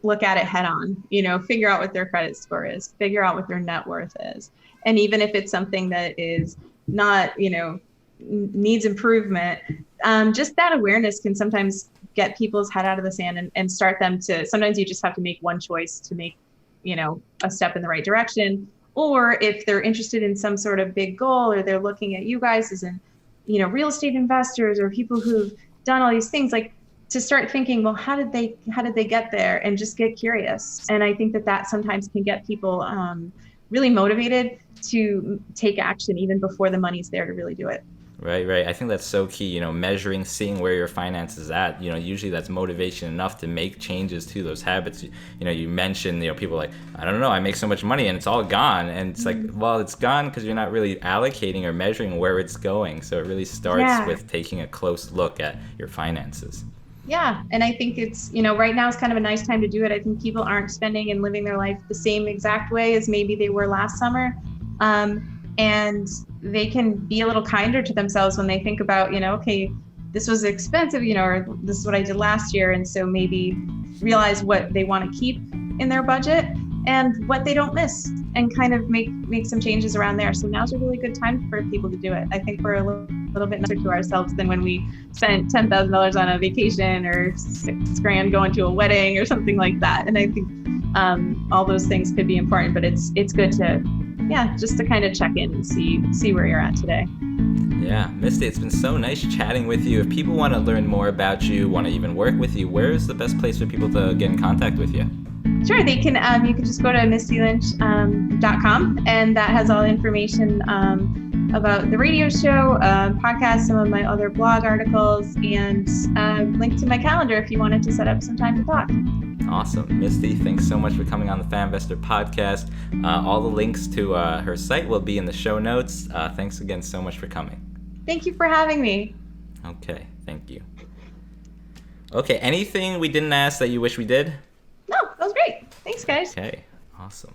look at it head on, figure out what their credit score is, figure out what their net worth is. And even if it's something that is not, needs improvement, just that awareness can sometimes get people's head out of the sand and start them to, sometimes you just have to make one choice to make, a step in the right direction. Or if they're interested in some sort of big goal, or they're looking at you guys as real estate investors, or people who've done all these things, like to start thinking, well, how did they get there, and just get curious. And I think that sometimes can get people really motivated to take action even before the money's there to really do it. Right. I think that's so key, measuring, seeing where your finances at, usually that's motivation enough to make changes to those habits. You mentioned, people like, I don't know, I make so much money and it's all gone. And it's like, well, it's gone because you're not really allocating or measuring where it's going. So it really starts with taking a close look at your finances. Yeah. And I think it's, right now is kind of a nice time to do it. I think people aren't spending and living their life the same exact way as maybe they were last summer. And they can be a little kinder to themselves when they think about, okay, this was expensive, or this is what I did last year. And so maybe realize what they want to keep in their budget and what they don't miss, and kind of make some changes around there. So now's a really good time for people to do it. I think we're a little bit nicer to ourselves than when we spent $10,000 on a vacation or $6,000 going to a wedding or something like that. And I think all those things could be important, but it's good to, just to kind of check in and see where you're at today. Yeah, Misty, it's been so nice chatting with you. If people want to learn more about you, want to even work with you, where is the best place for people to get in contact with you? Sure, they can. You can just go to mistylynch.com, and that has all the information about the radio show, podcast, some of my other blog articles, and link to my calendar if you wanted to set up some time to talk. Awesome. Misty, thanks so much for coming on the FanVestor podcast. All the links to her site will be in the show notes. Thanks again so much for coming. Thank you for having me. Okay, thank you. Okay, anything we didn't ask that you wish we did? No, that was great. Thanks, guys. Okay, awesome.